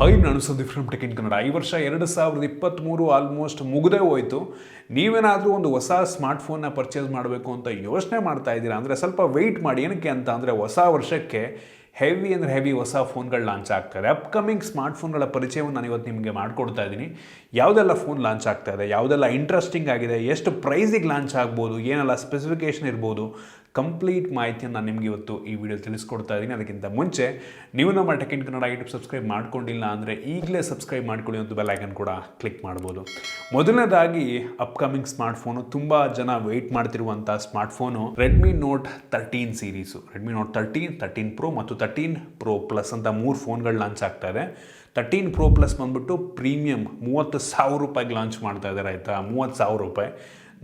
Hi, ನಾನು Sandeep from tech in Kannada. ಈ ವರ್ಷ 2023 ಆಲ್ಮೋಸ್ಟ್ ಮುಗಿದೇ ಹೋಯಿತು. ನೀವೇನಾದರೂ ಒಂದು ಹೊಸ ಸ್ಮಾರ್ಟ್ಫೋನ್ನ ಪರ್ಚೇಸ್ ಮಾಡಬೇಕು ಅಂತ ಯೋಚನೆ ಮಾಡ್ತಾ ಇದ್ದೀರಾ ಅಂದರೆ ಸ್ವಲ್ಪ ವೆಯ್ಟ್ ಮಾಡಿ. ಏನಕ್ಕೆ ಅಂತ ಅಂದರೆ ಹೊಸ ವರ್ಷಕ್ಕೆ ಹೆವಿ ಹೊಸ ಫೋನ್ಗಳು ಲಾಂಚ್ ಆಗ್ತಾಯಿದೆ. ಅಪ್ಕಮಿಂಗ್ ಸ್ಮಾರ್ಟ್ಫೋನ್ಗಳ ಪರಿಚಯವನ್ನು ನಾನು ಇವತ್ತು ನಿಮಗೆ ಮಾಡಿಕೊಡ್ತಾ ಇದ್ದೀನಿ. ಯಾವುದೆಲ್ಲ ಫೋನ್ ಲಾಂಚ್ ಆಗ್ತಾ ಇದೆ, ಯಾವುದೆಲ್ಲ ಇಂಟ್ರೆಸ್ಟಿಂಗ್ ಆಗಿದೆ, ಎಷ್ಟು ಪ್ರೈಸಿಗೆ ಲಾಂಚ್ ಆಗ್ಬೋದು, ಏನೆಲ್ಲ ಸ್ಪೆಸಿಫಿಕೇಷನ್ ಇರ್ಬೋದು, ಕಂಪ್ಲೀಟ್ ಮಾಹಿತಿಯನ್ನು ನಾನು ನಿಮಗೆ ಇವತ್ತು ಈ ವಿಡಿಯೋ ತಿಳಿಸ್ಕೊಡ್ತಾ ಇದ್ದೀನಿ. ಅದಕ್ಕಿಂತ ಮುಂಚೆ ನೀವು ನಮ್ಮ tech in Kannada YouTube subscribe ಮಾಡ್ಕೊಂಡಿಲ್ಲ ಅಂದರೆ ಈಗಲೇ ಸಬ್ಸ್ಕ್ರೈಬ್ ಮಾಡ್ಕೊಳ್ಳಿ ಮತ್ತು ಬೆಲ್ ಐಕನ್ ಕೂಡ ಕ್ಲಿಕ್ ಮಾಡ್ಬೋದು. ಮೊದಲನೇದಾಗಿ ಅಪ್ಕಮಿಂಗ್ ಸ್ಮಾರ್ಟ್ಫೋನು, ತುಂಬ ಜನ ವೆಯ್ಟ್ ಮಾಡ್ತಿರುವಂಥ smartphone Redmi Note 13 series. Redmi Note 13 pro ಮತ್ತು 13 ಪ್ರೋ ಪ್ಲಸ್ ಅಂತ 3 ಫೋನ್ಗಳು ಲಾಂಚ್ ಆಗ್ತಾ ಇದೆ. 13 ಪ್ರೋ ಪ್ಲಸ್ ಬಂದುಬಿಟ್ಟು ಪ್ರೀಮಿಯಮ್ 30,000 ರೂಪಾಯಿಗೆ ಲಾಂಚ್ ಮಾಡ್ತಾ ಇದ್ದಾರೆ, ಆಯಿತಾ. 30,000 ರೂಪಾಯಿ.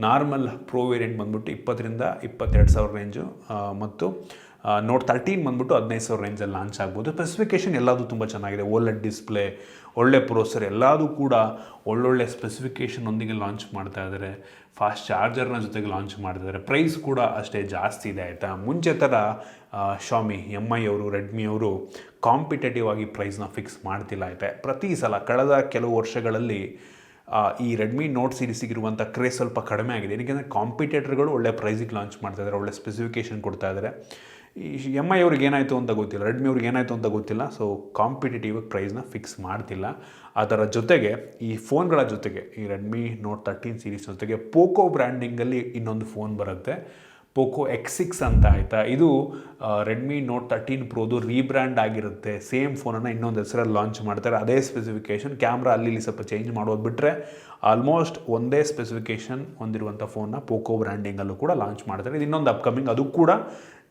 ನಾರ್ಮಲ್ ಪ್ರೋ ವೇರಿಯಂಟ್ ಬಂದ್ಬಿಟ್ಟು 20,000 - 22,000 ರೇಂಜು, ಮತ್ತು ನೋಟ್ 13 ಬಂದ್ಬಿಟ್ಟು 15,000 ರೇಂಜಲ್ಲಿ ಲಾಂಚ್ ಆಗ್ಬೋದು. ಸ್ಪೆಸಿಫಿಕೇಷನ್ ಎಲ್ಲದೂ ತುಂಬ ಚೆನ್ನಾಗಿದೆ. OLED ಡಿಸ್ಪ್ಲೇ, ಒಳ್ಳೆ ಪ್ರೊಸೆಸರ್, ಎಲ್ಲದೂ ಕೂಡ ಒಳ್ಳೊಳ್ಳೆ ಸ್ಪೆಸಿಫಿಕೇಷನ್ ಒಂದಿಗೆ ಲಾಂಚ್ ಮಾಡ್ತಾ ಇದ್ದಾರೆ. ಫಾಸ್ಟ್ ಚಾರ್ಜರ್ನ ಜೊತೆಗೆ ಲಾಂಚ್ ಮಾಡ್ತಿದ್ದಾರೆ. ಪ್ರೈಸ್ ಕೂಡ ಅಷ್ಟೇ ಜಾಸ್ತಿ ಇದೆ, ಆಯಿತಾ. ಮುಂಚೆ ಥರ ಶಾಮಿ, MI ಅವರು, ರೆಡ್ಮಿ ಅವರು ಕಾಂಪಿಟೇಟಿವ್ ಆಗಿ ಪ್ರೈಸ್ನ ಫಿಕ್ಸ್ ಮಾಡ್ತಿಲ್ಲ, ಆಯಿತಾ. ಪ್ರತಿ ಸಲ ಕಳೆದ ಕೆಲವು ವರ್ಷಗಳಲ್ಲಿ ಈ ರೆಡ್ಮಿ ನೋಟ್ ಸೀರೀಸಿಗಿರುವಂಥ ಕ್ರೇಸ್ ಸ್ವಲ್ಪ ಕಡಿಮೆ ಆಗಿದೆ. ಏಕೆಂದರೆ ಕಾಂಪಿಟೇಟರ್ಗಳು ಒಳ್ಳೆ ಪ್ರೈಸಿಗೆ ಲಾಂಚ್ ಮಾಡ್ತಾ ಇದ್ದಾರೆ, ಒಳ್ಳೆ ಸ್ಪೆಸಿಫಿಕೇಷನ್ ಕೊಡ್ತಾ ಇದ್ದಾರೆ. ಈ MI ಅವ್ರಿಗೆ ಏನಾಯಿತು ಅಂತ ಗೊತ್ತಿಲ್ಲ, ರೆಡ್ಮಿ ಅವ್ರಿಗೆ ಏನಾಯಿತು ಅಂತ ಗೊತ್ತಿಲ್ಲ. ಸೊ ಕಾಂಪಿಟೇಟಿವ್ ಪ್ರೈಸ್ನ ಫಿಕ್ಸ್ ಮಾಡ್ತಿಲ್ಲ. ಅದರ ಜೊತೆಗೆ ಈ ಫೋನ್ಗಳ ಜೊತೆಗೆ ಈ ರೆಡ್ಮಿ ನೋಟ್ 13 ಸೀರೀಸ್ ಜೊತೆಗೆ ಪೋಕೋ ಬ್ರ್ಯಾಂಡಿಂಗಲ್ಲಿ ಇನ್ನೊಂದು ಫೋನ್ ಬರುತ್ತೆ, ಪೋಕೋ X6 ಅಂತ, ಆಯಿತಾ. ಇದು ರೆಡ್ಮಿ ನೋಟ್ 13 ಪ್ರೋದು ರೀಬ್ರ್ಯಾಂಡ್ ಆಗಿರುತ್ತೆ. ಸೇಮ್ ಫೋನನ್ನು ಇನ್ನೊಂದು ಹೆಸರಲ್ಲಿ ಲಾಂಚ್ ಮಾಡ್ತಾರೆ. ಅದೇ ಸ್ಪೆಸಿಫಿಕೇಷನ್, ಕ್ಯಾಮ್ರಾ ಅಲ್ಲಿ ಸ್ವಲ್ಪ ಚೇಂಜ್ ಮಾಡೋದು ಬಿಟ್ಟರೆ ಆಲ್ಮೋಸ್ಟ್ ಒಂದೇ ಸ್ಪೆಸಿಫಿಕೇಷನ್ ಹೊಂದಿರುವಂಥ ಫೋನ್ನ ಪೋಕೋ ಬ್ರ್ಯಾಂಡಿಂಗಲ್ಲೂ ಕೂಡ ಲಾಂಚ್ ಮಾಡ್ತಾರೆ. ಇದು ಇನ್ನೊಂದು ಅಪ್ಕಮಿಂಗ್, ಅದು ಕೂಡ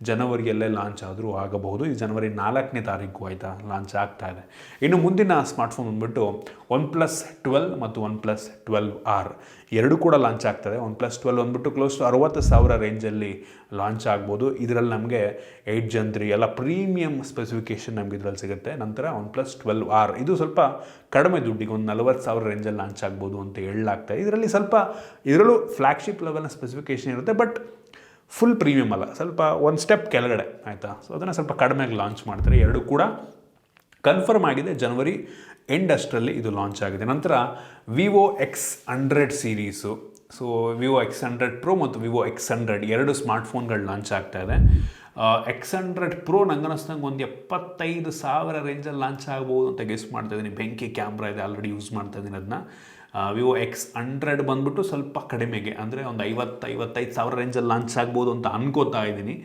ಜನವರಿಯಲ್ಲೇ ಲಾಂಚ್ ಆದರೂ ಆಗಬಹುದು. ಈ ಜನವರಿ 4ನೇ ತಾರೀಕು, ಆಯಿತಾ, ಲಾಂಚ್ ಆಗ್ತಾ ಇದೆ. ಇನ್ನು ಮುಂದಿನ ಸ್ಮಾರ್ಟ್ಫೋನ್ ಬಂದುಬಿಟ್ಟು OnePlus 12 ಮತ್ತು OnePlus 12R ಎರಡೂ ಕೂಡ ಲಾಂಚ್ ಆಗ್ತದೆ. OnePlus 12 ಬಂದುಬಿಟ್ಟು ಕ್ಲೋಸ್ ಟು 60,000 ರೇಂಜಲ್ಲಿ ಲಾಂಚ್ ಆಗ್ಬೋದು. ಇದರಲ್ಲಿ ನಮಗೆ 8 Gen 3 ಎಲ್ಲ ಪ್ರೀಮಿಯಮ್ ಸ್ಪೆಸಿಫಿಕೇಷನ್ ನಮಗೆ ಇದರಲ್ಲಿ ಸಿಗುತ್ತೆ. ನಂತರ OnePlus 12R ಇದು ಸ್ವಲ್ಪ ಕಡಿಮೆ ದುಡ್ಡಿಗೆ ಒಂದು 40,000 ರೇಂಜಲ್ಲಿ ಲಾಂಚ್ ಆಗ್ಬೋದು ಅಂತ ಹೇಳಲಾಗ್ತದೆ. ಇದರಲ್ಲೂ ಫ್ಲ್ಯಾಗ್ಶಿಪ್ ಲೆವೆಲ್ನ ಸ್ಪೆಸಿಫಿಕೇಷನ್ ಇರುತ್ತೆ, ಬಟ್ ಫುಲ್ ಪ್ರೀಮಿಯಮ್ ಅಲ್ಲ, ಸ್ವಲ್ಪ ಒಂದು ಸ್ಟೆಪ್ ಕೆಳಗಡೆ, ಆಯಿತಾ. ಸೊ ಅದನ್ನು ಸ್ವಲ್ಪ ಕಡಿಮೆಗೆ ಲಾಂಚ್ ಮಾಡ್ತಾರೆ. ಎರಡು ಕೂಡ ಕನ್ಫರ್ಮ್ ಆಗಿದೆ, ಜನವರಿ ಎಂಡ್ ಅಷ್ಟರಲ್ಲಿ ಇದು ಲಾಂಚ್ ಆಗಿದೆ. ನಂತರ Vivo X100 series. So Vivo X100 pro ಮತ್ತು ವಿವೋ X100 ಎರಡು ಸ್ಮಾರ್ಟ್ಫೋನ್ಗಳು ಲಾಂಚ್ ಆಗ್ತಾ ಇದೆ. X100 ಪ್ರೋ ನಂಗೆ ಅನ್ನಿಸ್ದಂಗೆ ಒಂದು 75,000 ರೇಂಜಲ್ಲಿ ಲಾಂಚ್ ಆಗ್ಬೋದು ಅಂತ ಗೆಸ್ ಮಾಡ್ತಾ ಇದ್ದೀನಿ. ಬೆಂಕಿ ಕ್ಯಾಮ್ರಾ ಇದೆ, ಆಲ್ರೆಡಿ ಯೂಸ್ ಮಾಡ್ತಾ ಇದ್ದೀನಿ ಅದನ್ನ. ವಿವೋ X100 ಬಂದುಬಿಟ್ಟು ಸ್ವಲ್ಪ ಕಡಿಮೆಗೆ, ಅಂದರೆ ಒಂದು 50,000-55,000 ರೇಂಜಲ್ಲಿ ಲಾಂಚ್ ಆಗ್ಬೋದು ಅಂತ ಅನ್ಕೋತಾ ಇದ್ದೀನಿ.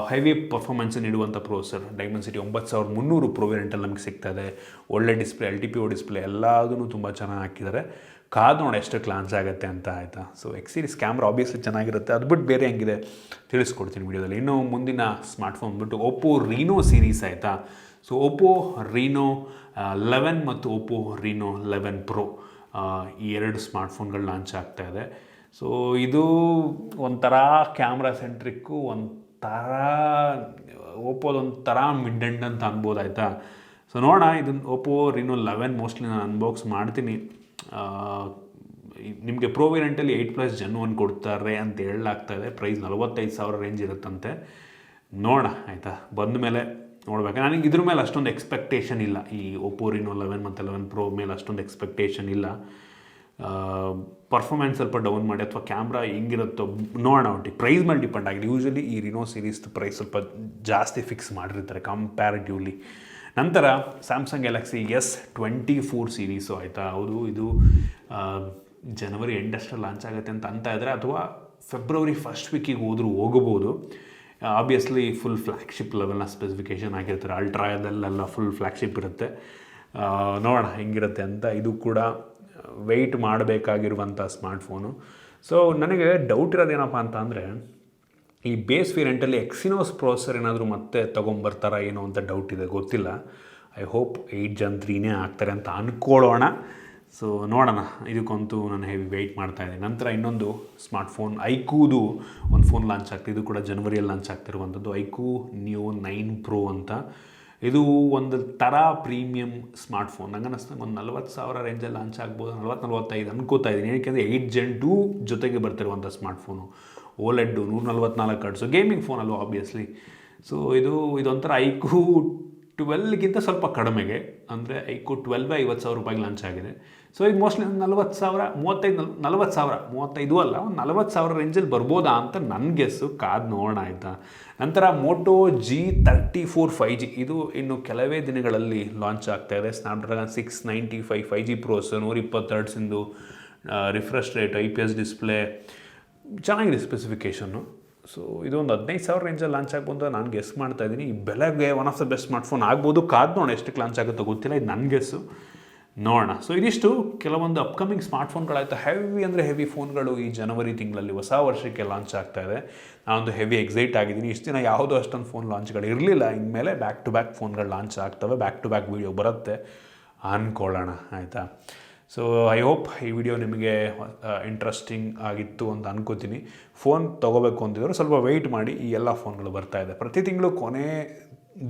ಹೆವಿ ಪರ್ಫಾರ್ಮೆನ್ಸ್ ನೀಡುವಂಥ ಪ್ರೊಸೆಸರ್ ಡೈಮೆನ್ಸಿಟಿ 9300 ಪ್ರೋ ವೇರಿಯಂಟಲ್ಲಿ ನಮಗೆ ಸಿಗ್ತದೆ. ಒಳ್ಳೆ ಡಿಸ್ಪ್ಲೇ, LTPO ಡಿಸ್ಪ್ಲೇ ಎಲ್ಲದೂ ತುಂಬ ಚೆನ್ನಾಗಿ ಹಾಕಿದ್ದಾರೆ. ಕಾದು ನೋಡಿ ಎಷ್ಟಕ್ಕೆ ಲಾಂಚ್ ಆಗುತ್ತೆ ಅಂತ, ಆಯಿತಾ. So X series camera obviously ಚೆನ್ನಾಗಿರುತ್ತೆ, ಅದು ಬಿಟ್ಟು ಬೇರೆ ಹೆಂಗಿದೆ ತಿಳಿಸ್ಕೊಡ್ತೀನಿ ವಿಡಿಯೋದಲ್ಲಿ. ಇನ್ನು ಮುಂದಿನ ಸ್ಮಾರ್ಟ್ಫೋನ್ ಬಂದುಬಿಟ್ಟು ಒಪ್ಪೋ ರೀನೋ ಸೀರೀಸ್, ಆಯಿತಾ. ಸೊ ಒಪ್ಪೋ ರೀನೋ 11 ಮತ್ತು ಒಪ್ಪೋ ರೀನೋ 11 ಪ್ರೋ ಈ ಎರಡು ಸ್ಮಾರ್ಟ್ಫೋನ್ಗಳು ಲಾಂಚ್ ಆಗ್ತಾ ಇದೆ. ಸೊ ಇದು ಒಂಥರ ಕ್ಯಾಮ್ರಾ ಸೆಂಟ್ರಿಕ್ಕು, ಒಂಥರ ಒಪ್ಪೋದೊಂಥರ ಮಿಡ್ ಎಂಡ್ ಅಂತ ಅನ್ಬೋದು, ಆಯಿತಾ. ಸೊ ನೋಡೋಣ, ಇದನ್ನು ಒಪ್ಪೋ ರೀನೋ 11 ಮೋಸ್ಟ್ಲಿ ನಾನು ಅನ್ಬಾಕ್ಸ್ ಮಾಡ್ತೀನಿ. ನಿಮಗೆ ಪ್ರೋ ವೇರಿಯಂಟಲ್ಲಿ 8+ Gen 1 ಕೊಡ್ತಾರೆ ಅಂತ ಹೇಳಲಾಗ್ತಾಯಿದೆ. ಪ್ರೈಸ್ 45,000 ರೇಂಜ್ ಇರುತ್ತಂತೆ. ನೋಡೋಣ, ಆಯಿತಾ. ಬಂದ ಮೇಲೆ ನೋಡ್ಬೇಕು. ನನಗೆ ಇದ್ರ ಮೇಲೆ ಅಷ್ಟೊಂದು ಎಕ್ಸ್ಪೆಕ್ಟೇಷನ್ ಇಲ್ಲ, ಈ ಒಪ್ಪೋ ರೀನೋ 11 ಮತ್ತು 11 ಪ್ರೋ ಮೇಲೆ ಅಷ್ಟೊಂದು ಎಕ್ಸ್ಪೆಕ್ಟೇಷನ್ ಇಲ್ಲ. ಪರ್ಫಾರ್ಮೆನ್ಸ್ ಸ್ವಲ್ಪ ಡೌನ್ ಮಾಡಿ ಅಥವಾ ಕ್ಯಾಮ್ರಾ ಹೆಂಗಿರುತ್ತೋ ನೋಡೋಣ. ಒಟ್ಟಿಗೆ ಪ್ರೈಸ್ ಮೇಲೆ ಡಿಪೆಂಡ್ ಆಗಿದೆ. ಯೂಶ್ವಲಿ ಈ ರೀನೋ ಸೀರೀಸ್ದು ಪ್ರೈಸ್ ಸ್ವಲ್ಪ ಜಾಸ್ತಿ ಫಿಕ್ಸ್ ಮಾಡಿರ್ತಾರೆ ಕಂಪ್ಯಾರಿಟಿವ್ಲಿ. ನಂತರ ಸ್ಯಾಮ್ಸಂಗ್ ಗ್ಯಾಲಕ್ಸಿ S24 ಸೀರೀಸು, ಆಯಿತಾ. ಹೌದು, ಇದು ಜನವರಿ ಎಂಡ್ ಅಷ್ಟರಲ್ಲಿ ಲಾಂಚ್ ಆಗುತ್ತೆ ಅಂತ ಇದ್ದಾರೆ, ಅಥವಾ ಫೆಬ್ರವರಿ ಫಸ್ಟ್ ವೀಕಿಗೆ ಹೋಗಬಹುದು. ಆಬ್ವಿಯಸ್ಲಿ ಫುಲ್ ಫ್ಲ್ಯಾಗ್ಶಿಪ್ ಲೆವೆಲ್ನ ಸ್ಪೆಸಿಫಿಕೇಷನ್ ಆಗಿರ್ತಾರೆ. ಅಲ್ಟ್ರಾದಲ್ಲೆಲ್ಲ ಫುಲ್ ಫ್ಲ್ಯಾಗ್ಶಿಪ್ ಇರುತ್ತೆ. ನೋಡೋಣ ಹೆಂಗಿರುತ್ತೆ ಅಂತ. ಇದು ಕೂಡ ವೆಯ್ಟ್ ಮಾಡಬೇಕಾಗಿರುವಂಥ ಸ್ಮಾರ್ಟ್ಫೋನು. ಸೊ ನನಗೆ ಡೌಟ್ ಇರೋದೇನಪ್ಪ ಅಂತ ಅಂದರೆ, ಈ ಬೇಸ್ ವೇರಿಯಂಟಲ್ಲಿ ಎಕ್ಸಿನೋಸ್ ಪ್ರೊಸೆಸರ್ ಏನಾದರೂ ಮತ್ತೆ ತೊಗೊಂಬರ್ತಾರಾ ಏನೋ ಅಂತ ಡೌಟ್ ಇದೆ, ಗೊತ್ತಿಲ್ಲ. ಐ ಹೋಪ್ 8 Gen 3ನೇ ಆಗ್ತಾರೆ ಅಂತ ಅಂದ್ಕೊಳ್ಳೋಣ. ಸೊ ನೋಡೋಣ, ಇದಕ್ಕಂತೂ ನಾನು ಹೆವಿ ವೆಯ್ಟ್ ಮಾಡ್ತಾಯಿದ್ದೀನಿ. ನಂತರ ಇನ್ನೊಂದು ಸ್ಮಾರ್ಟ್ಫೋನ್ ಐಕೂದು ಒಂದು ಫೋನ್ ಲಾಂಚ್ ಆಗ್ತಿದೆ. ಇದು ಕೂಡ ಜನವರಿಯಲ್ಲಿ ಲಾಂಚ್ ಆಗ್ತಿರುವಂಥದ್ದು, ಐಕೂ Neo 9 Pro ಅಂತ. ಇದು ಒಂದು ಥರ ಪ್ರೀಮಿಯಂ ಸ್ಮಾರ್ಟ್ಫೋನ್. ನಂಗೆ ಅನ್ನಿಸ್ದಂಗೆ ಒಂದು 40,000 ರೇಂಜಲ್ಲಿ ಲಾಂಚ್ ಆಗ್ಬೋದು, 40-45 ಅನ್ಕೋತಾ ಇದ್ದೀನಿ. ಏನಕ್ಕೆ 8 Gen 2 ಜೊತೆಗೆ ಬರ್ತಿರುವಂಥ ಸ್ಮಾರ್ಟ್ಫೋನು. OLED 144 ಹರ್ಟ್ಸು, ಗೇಮಿಂಗ್ ಫೋನ್ ಅಲ್ವ ಆಬ್ವಿಯಸ್ಲಿ. ಸೊ ಇದೊಂಥರ ಐಕೂ 12ಗಿಂತ ಸ್ವಲ್ಪ ಕಡಿಮೆಗೆ, ಅಂದರೆ ಐಕ್ಯೂ 50,000 ರೂಪಾಯಿಗೆ ಲಾಂಚ್ ಆಗಿದೆ. ಸೊ ಇದು ಮೋಸ್ಟ್ಲಿ 40,000, 35 ಅಲ್ಲ, ಒಂದು 40,000 ರೇಂಜಲ್ಲಿ ಬರ್ಬೋದಾ ಅಂತ ನನ್ನ ಗೆಸ್ಸು. ಕಾದು ನೋಡೋಣ ಆಯಿತಾ. ನಂತರ ಮೋಟೋ G34 5G, ಇದು ಇನ್ನು ಕೆಲವೇ ದಿನಗಳಲ್ಲಿ ಲಾಂಚ್ ಆಗ್ತಾಯಿದೆ. ಸ್ನ್ಯಾಪ್ಡ್ರ್ಯಾಗನ್ 695 5G ಪ್ರೋಸ್, 120 ಹರ್ಟ್ಸಿಂದು ರಿಫ್ರೆಶ್ ರೇಟ್, IPS ಡಿಸ್ಪ್ಲೇ, ಚೆನ್ನಾಗಿದೆ ಸ್ಪೆಸಿಫಿಕೇಷನ್ನು. ಸೊ ಇದೊಂದು 15,000 ರೇಂಜಲ್ಲಿ ಲಾಂಚ್ ಆಗ್ಬೋದು ಅಂತ ನಾನು ಗೆಸ್ ಮಾಡ್ತಾಯಿದ್ದೀನಿ. ಈ ಬೆಲೆಗೆ one of the best smartphone ಆಗ್ಬೋದು. ಕಾದು ನೋಡೋಣ ಎಷ್ಟಕ್ಕೆ ಲಾಂಚ್ ಆಗುತ್ತೋ ಗೊತ್ತಿಲ್ಲ, ಇದು ನನ್ನ ಗೆಸ್ಸು, ನೋಡೋಣ. ಸೊ ಇದಿಷ್ಟು ಕೆಲವೊಂದು ಅಪ್ಕಮಿಂಗ್ ಸ್ಮಾರ್ಟ್ಫೋನ್ಗಳಾಯಿತು. ಹೆವಿ ಅಂದರೆ ಹೆವಿ ಫೋನ್ಗಳು ಈ ಜನವರಿ ತಿಂಗಳಲ್ಲಿ ಹೊಸ ವರ್ಷಕ್ಕೆ ಲಾಂಚ್ ಆಗ್ತಾಯಿದೆ. ನಾನೊಂದು ಹೆವಿ ಎಕ್ಸೈಟ್ ಆಗಿದ್ದೀನಿ. ಇಷ್ಟು ದಿನ ಯಾವುದೋ ಅಷ್ಟೊಂದು ಫೋನ್ ಲಾಂಚ್ಗಳು ಇರಲಿಲ್ಲ. ಇನ್ಮೇಲೆ ಬ್ಯಾಕ್ ಟು ಬ್ಯಾಕ್ ಫೋನ್ಗಳು ಲಾಂಚ್ ಆಗ್ತವೆ, ಬ್ಯಾಕ್ ಟು ಬ್ಯಾಕ್ ವೀಡಿಯೋ ಬರುತ್ತೆ ಅಂದ್ಕೊಳ್ಳೋಣ ಆಯಿತಾ. ಸೊ ಐ ಹೋಪ್ ಈ ವಿಡಿಯೋ ನಿಮಗೆ ಇಂಟ್ರೆಸ್ಟಿಂಗ್ ಆಗಿತ್ತು ಅಂತ ಅನ್ಕೋತೀನಿ. ಫೋನ್ ತೊಗೋಬೇಕು ಅಂತಿದ್ರು ಸ್ವಲ್ಪ ವೆಯ್ಟ್ ಮಾಡಿ, ಈ ಎಲ್ಲ ಫೋನ್ಗಳು ಬರ್ತಾಯಿದೆ. ಪ್ರತಿ ತಿಂಗಳು ಕೊನೆ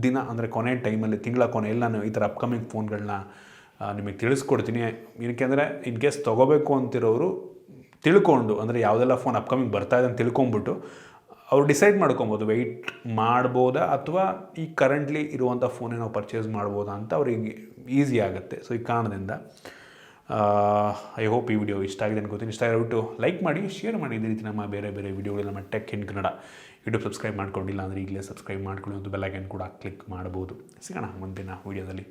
ದಿನ ಅಂದರೆ ಕೊನೆ ಟೈಮಲ್ಲಿ, ತಿಂಗಳ ಕೊನೆಯಲ್ಲಿ ನಾನು ಈ ಥರ ಅಪ್ಕಮಿಂಗ್ ಫೋನ್ಗಳನ್ನ ನಿಮಗೆ ತಿಳಿಸ್ಕೊಡ್ತೀನಿ. ಏನಕ್ಕೆಂದರೆ ಇನ್ ಕೇಸ್ ತೊಗೋಬೇಕು ಅಂತಿರೋರು ತಿಳ್ಕೊಂಡು, ಅಂದರೆ ಯಾವುದೆಲ್ಲ ಫೋನ್ ಅಪ್ಕಮಿಂಗ್ ಬರ್ತಾಯಿದೆ ಅಂತ ತಿಳ್ಕೊಂಬಿಟ್ಟು ಅವ್ರು ಡಿಸೈಡ್ ಮಾಡ್ಕೊಬೋದು ವೆಯ್ಟ್ ಮಾಡ್ಬೋದಾ ಅಥವಾ ಈ ಕರೆಂಟ್ಲಿ ಇರುವಂಥ ಫೋನೇ ನಾವು ಪರ್ಚೇಸ್ ಮಾಡ್ಬೋದಾ ಅಂತ ಅವ್ರಿಗೆ ಈಸಿ ಆಗುತ್ತೆ. ಸೊ ಈ ಕಾರಣದಿಂದ ಐ ಹೋಪ್ ಈ ವಿಡಿಯೋ ಇಷ್ಟ ಆಗಿದೆ ಅನ್ಕೋತೀನಿ. ಇಷ್ಟ ಆಗಿಬಿಟ್ಟು ಲೈಕ್ ಮಾಡಿ, ಶೇರ್ ಮಾಡಿ. ಇದೇ ರೀತಿ ನಮ್ಮ ಬೇರೆ ಬೇರೆ ವಿಡಿಯೋಗಳು ನಮ್ಮ tech in Kannada YouTube subscribe ಮಾಡ್ಕೊಂಡಿಲ್ಲ ಅಂದರೆ ಈಗಲೇ ಸಬ್ಸ್ಕ್ರೈಬ್ ಮಾಡ್ಕೊಳ್ಳಿ, ಒಂದು ಬೆಲ್ ಐಕಾನ್ ಕೂಡ ಕ್ಲಿಕ್ ಮಾಡ್ಬೋದು. ಸಿಗೋಣ ಮುಂದಿನ ವಿಡಿಯೋದಲ್ಲಿ.